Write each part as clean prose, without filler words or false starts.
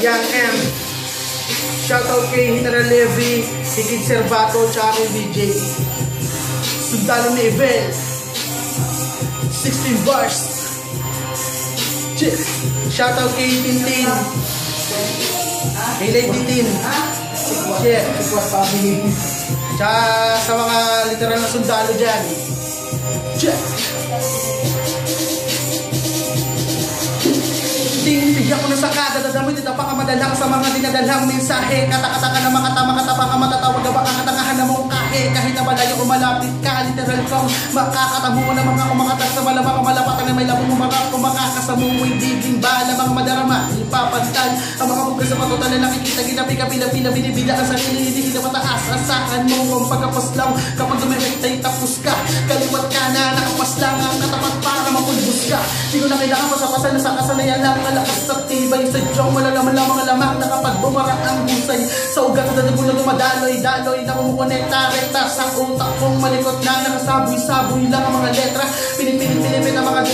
Young M. Shoutout kay General Levy, si Kid Servato, tsaka kay DJ. Sundalo ni Evel. 16 bars. Shoutout kay Tintin. Kay Lady Tin. Tsaka sa mga literal na sundalo dyan. Tingin ko na sa kada, dadamay dito pa ka madalang sa mga dinadalang mensahe. Kata-kata ka na makatama, katapa ka matatawag ka ba ang katangahan na mong kahe. Kahit na malayo o malapit ka, literal kong makakatamo mo na mga kumakatak sa malamang o malapatan na may labong umarap. Kung makakasamumoy diging bala, mga madarama, ipapantal ang mga bugay sa patutan na nakikita. Ginapi-kapila-pila, binibila ang sarili, hindi na mataas. Asahan mo ang pagkapaslaw kapag dumimik ay tapos ka. Kaliwat ka na, nakapaslang ang katapat para mapulbos ka. Di ko na kailangan pasapasan na sa kasanayan lang. Malakas at tibay sa diyong malalaman lang mga lamang na kapag bumara ang busay sa ugat at dadugo na dumadaloy-daloy na kumukonekta rekta sa utak kong malikot na nakasaboy-saboy lang ang mga letra. Pinipinit ang mga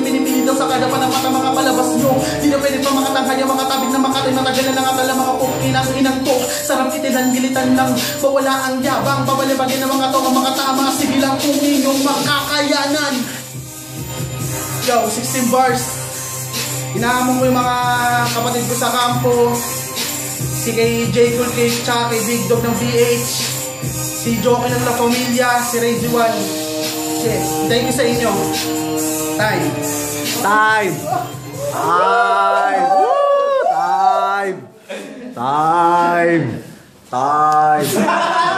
pinipino daw sa kada pa ng mata mga palabas nyo. Di na pwede pa makatanghay ang mga tabig na makatay matagalan ng atala mga inang to. Sarap itinan gilitan lang bawala ang yabang babalibagin ng mga to ang mga tama. Sige lang kung inyong makakayanan. Yo, 16 bars. Inaamon ko yung mga kapatid ko sa kampo. Si kay J. Cool Cake, tsaka kay Big Dog ng BH. Si Jockey ng La Familia, si Reggie One. Thank you sa inyo. Time. Time. Time. Woo! Time. Time. Time.